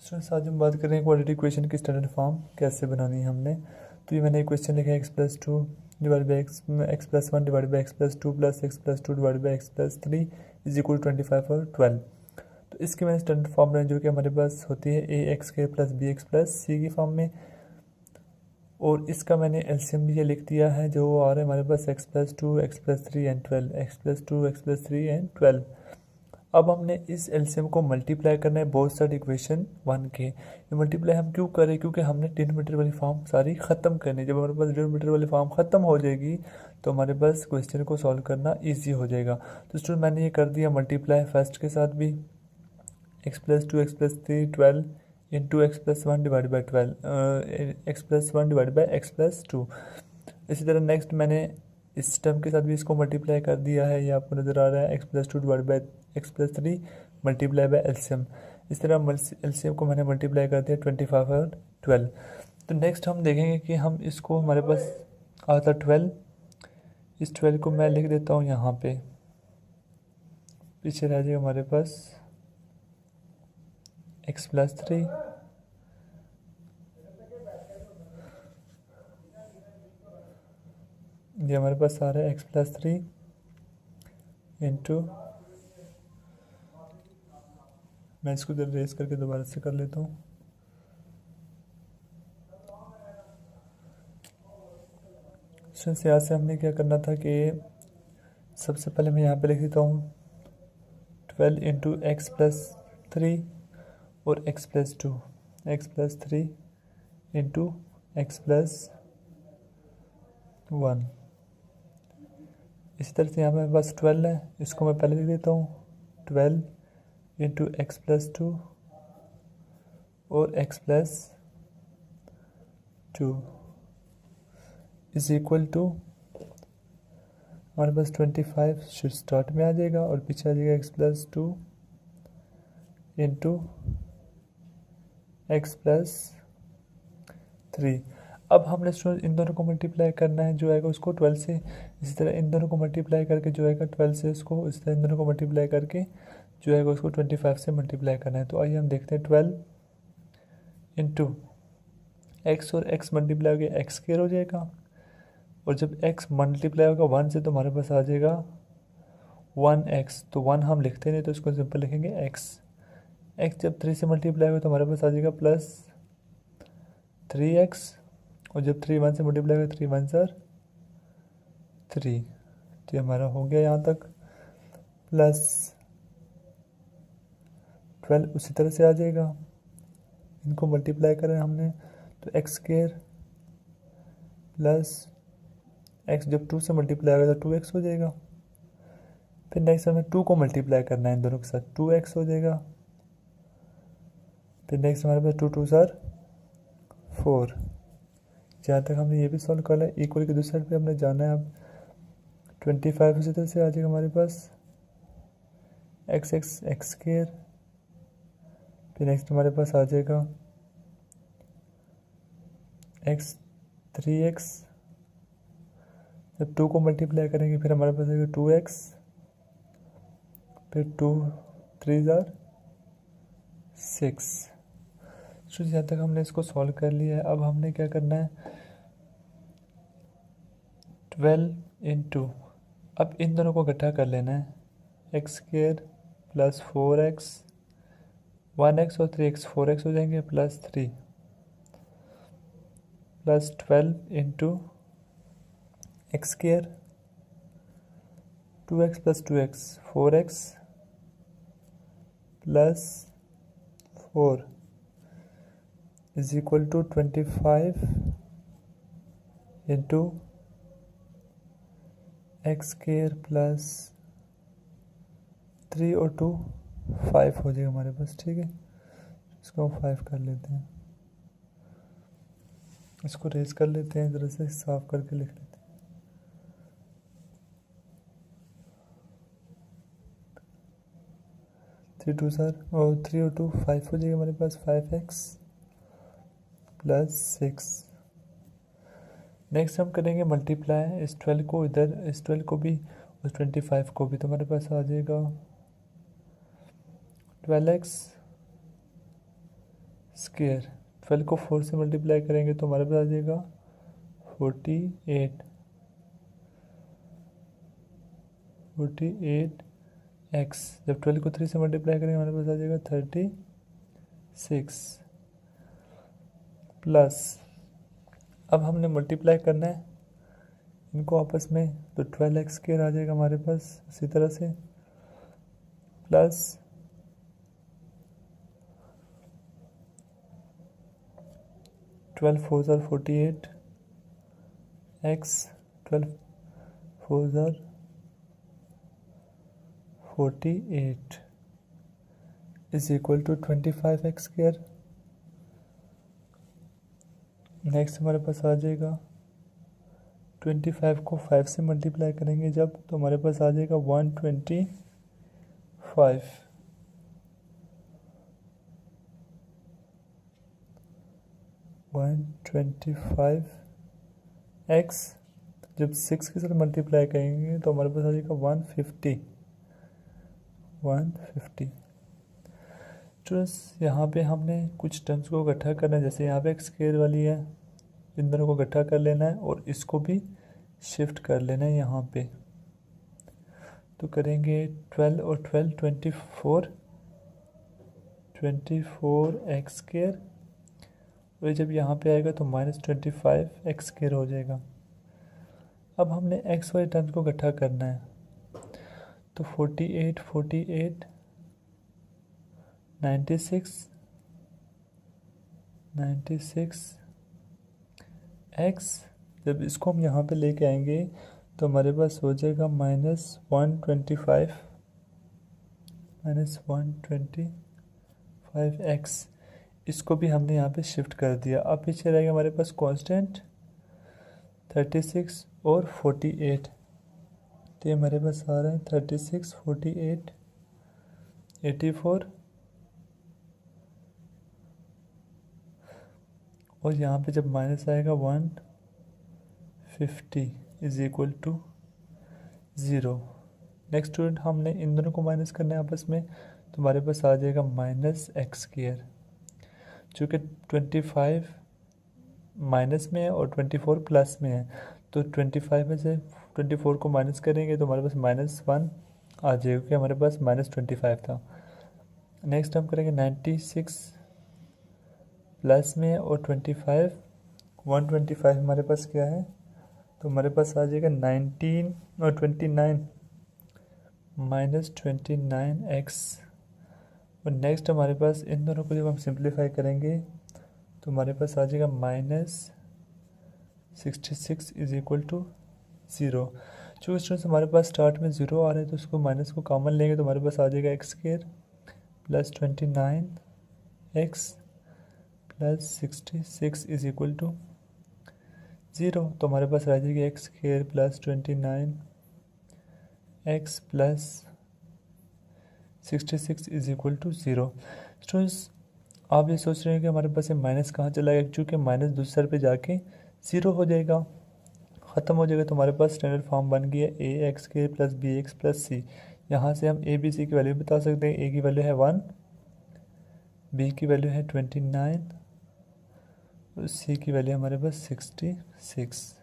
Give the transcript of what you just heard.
Students आज हम बात कर रहे हैं क्वाड्रेटिक इक्वेशन की स्टैंडर्ड फॉर्म कैसे बनानी है हमने। तो ये मैंने इक्वेशन लिखा है x plus to divide by x plus one divide by x plus two plus x plus to divide by x plus three is equal 25 और 12। तो इसकी मैंने स्टैंडर्ड फॉर्म बनाई जो कि हमारे पास होती है ए एक्स के प्लस बी एक्स प्लस सी की फॉर्म में। और इसका मैंने एलसीएम भी ये लिख दिया है जो आ रहा है हमारे पास x plus two x plus three and 12 x plus two x plus three and 12। अब हमने इस एलसीएम को मल्टीप्लाई करना है बोथ साइड इक्वेशन वन के। ये मल्टीप्लाई हम क्यों करें, क्योंकि हमने डिनोमिनेटर वाली फॉर्म सारी ख़त्म करनी है। जब हमारे पास डिनोमिनेटर वाली फॉर्म ख़त्म हो जाएगी तो हमारे पास क्वेश्चन को सॉल्व करना इजी हो जाएगा। तो स्टूडेंट मैंने ये कर दिया मल्टीप्लाई फर्स्ट के साथ भी x plus two x plus three 12 into x plus one divide by 12 x plus one divide by x plus to. इसी तरह नेक्स्ट मैंने इस टर्म के साथ भी इसको मल्टीप्लाई कर दिया है, ये आपको नज़र आ रहा है x plus to divide by x plus three multiply by LCM. इस तरह एलसीएम को मैंने मल्टीप्लाई कर दिया 25 और 12। तो नेक्स्ट हम देखेंगे कि हम इसको हमारे पास आता 12, इस 12 को मैं लिख देता हूँ यहाँ पे, पीछे रह जाएगा हमारे पास एक्स प्लस थ्री ये हमारे पास आ रहा है एक्स प्लस थ्री इंटू, मैं इसको इधर रेस करके दोबारा से कर लेता हूँ। स्टूडेंट्स यहाँ से हमने क्या करना था कि सबसे पहले मैं यहाँ पे लिख देता हूँ 12 इंटू एक्स प्लस थ्री और x plus two, x plus three into x plus one. इसी तरह से यहाँ पे मेरे पास 12 है, इसको मैं पहले लिख देता हूँ 12 इंटू एक्स प्लस टू और x plus two is equal to हमारे पास 25 स्टार्ट में आ जाएगा और पीछे आ जाएगा x plus two into x plus three. अब हमने स्टूडेंट इन दोनों को मल्टीप्लाई करना है, जो आएगा उसको 12 से, इसी तरह इन दोनों को मल्टीप्लाई करके जो आएगा 12 से इसको, इसी तरह इन दोनों को मल्टीप्लाई करके जो आएगा उसको 25 से मल्टीप्लाई करना है। तो आइए हम देखते हैं 12 इंटू एक्स और एक्स मल्टीप्लाई हो गया एक्स स्क्वायर हो जाएगा, और जब x मल्टीप्लाई होगा 1 से तो हमारे पास आ जाएगा 1x। तो 1 हम लिखते नहीं तो इसको सिंपल लिखेंगे x। x जब 3 से मल्टीप्लाई होगा तो हमारे पास आ जाएगा प्लस 3x, और जब 3 1 से मल्टीप्लाई होगा 3 1 सर 3। तो हमारा हो गया यहाँ तक प्लस 12 उसी तरह से आ जाएगा। इनको मल्टीप्लाई करें हमने तो एक्स स्क्वायर प्लस एक्स जब 2 से मल्टीप्लाई होगा तो 2x हो जाएगा। फिर नेक्स्ट हमें 2 को मल्टीप्लाई करना है इन दोनों के साथ, 2x हो जाएगा। फिर नेक्स्ट हमारे पास 2 2 सर 4। जहाँ तक हमने ये भी सॉल्व कर लिया, इक्वल की दूसरी साइड पे हमने जाना है। अब 25 उसी तरह से आ जाएगा हमारे पास एक्स एक्स एक्स स्क्वायर। फिर नेक्स्ट हमारे पास आ जाएगा एक्स 3x, जब 2 को मल्टीप्लाई करेंगे फिर हमारे पास आएगा 2x, फिर 2 3 6। तो यहाँ तक हमने इसको सॉल्व कर लिया है। अब हमने क्या करना है 12 इंटू, अब इन दोनों को इकट्ठा कर लेना है, x square plus 4x 1x और 3x 4x हो जाएंगे plus 3 plus 12 into x square 2x plus 2x 4x plus 4 is equal to 25 into x square plus 3 और 2 5 हो जाएगा हमारे पास। ठीक है, इसको हम 5 कर लेते हैं, इसको रेज कर लेते हैं, जरा से साफ करके लिख लेते हैं। 3 2 सर और 3 और 2 5 हो जाएगा हमारे पास 5x प्लस 6। नेक्स्ट हम करेंगे मल्टीप्लाई इस 12 को इधर, इस 12 को भी उस 25 को भी, तो हमारे पास आ जाएगा 12x स्क्वेयर। 12 को 4 से मल्टीप्लाई करेंगे तो हमारे पास आ जाएगा 48 एक्स। जब 12 को 3 से मल्टीप्लाई करेंगे हमारे पास आ जाएगा 36 प्लस, अब हमने मल्टीप्लाई करना है इनको आपस में, तो 12x स्क्वायर आ जाएगा हमारे पास इसी तरह से, प्लस 12 4 ज़ार 48 एक्स, 12 4 ज़ार 48 is equal to 25x square. Next हमारे पास आ जाएगा 25 को 5 से मल्टीप्लाई करेंगे जब, तो हमारे पास आ जाएगा 125 एक्स। जब 6 के साथ मल्टीप्लाई करेंगे तो हमारे पास आ जाएगा 150। तो यहाँ पे हमने कुछ टर्म्स को इकट्ठा करना है, जैसे यहाँ पे एक स्क्वायर वाली है, इन दोनों को इकट्ठा कर लेना है और इसको भी शिफ्ट कर लेना है यहाँ पे। तो करेंगे 12 और 12 24 एक्स स्क्वायर, और जब यहाँ पे आएगा तो -25 एक्स स्क्वायर हो जाएगा। अब हमने एक्स वाले टर्म्स को इकट्ठा करना है, तो 48 96 एक्स। जब इसको हम यहाँ पे लेके आएंगे तो हमारे पास हो जाएगा -125 एक्स। इसको भी हमने यहाँ पे शिफ्ट कर दिया। अब पीछे रहेगा हमारे पास कांस्टेंट 36 और 48, तो ये हमारे पास आ रहा है 36 48 84, और यहाँ पे जब माइनस आएगा 150 is equal to 0। Next student, हमने इन दोनों को माइनस करना है आपस में, तो हमारे पास आ जाएगा -x स्क्वायर। चूँकि 25 माइनस में है और 24 प्लस में है, तो 25 में से 24 को माइनस करेंगे तो हमारे पास -1 आ जाएगा, क्योंकि हमारे पास -25 था। नेक्स्ट हम करेंगे 96 प्लस में और 125 हमारे पास क्या है, तो हमारे पास आ जाएगा 19 और 29 -29 एक्स। और नेक्स्ट हमारे पास इन दोनों को जब हम सिंप्लीफाई करेंगे तो हमारे पास आ जाएगा -66 इज इक्वल टू 0। जो स्टूडेंट्स हमारे पास स्टार्ट में 0 आ रहे हैं तो उसको माइनस को कॉमन लेंगे तो हमारे पास आ जाएगा x square plus 29 x plus 66 is equal to 0। तो हमारे पास आ जाएगी x square plus 29 x plus 66 is equal to 0। Students, आप ये सोच रहे हैं कि हमारे पास ये माइनस कहाँ चला गया, क्योंकि माइनस दूसरे सर पे जाके 0 हो जाएगा, ख़त्म हो जाएगा। तो हमारे पास स्टैंडर्ड फॉर्म बन गया ए एक्स के प्लस बी एक्स प्लस सी। यहाँ से हम ए बी सी की वैल्यू बता सकते हैं। ए की वैल्यू है 1, बी की वैल्यू है 29 और सी की वैल्यू हमारे पास 66।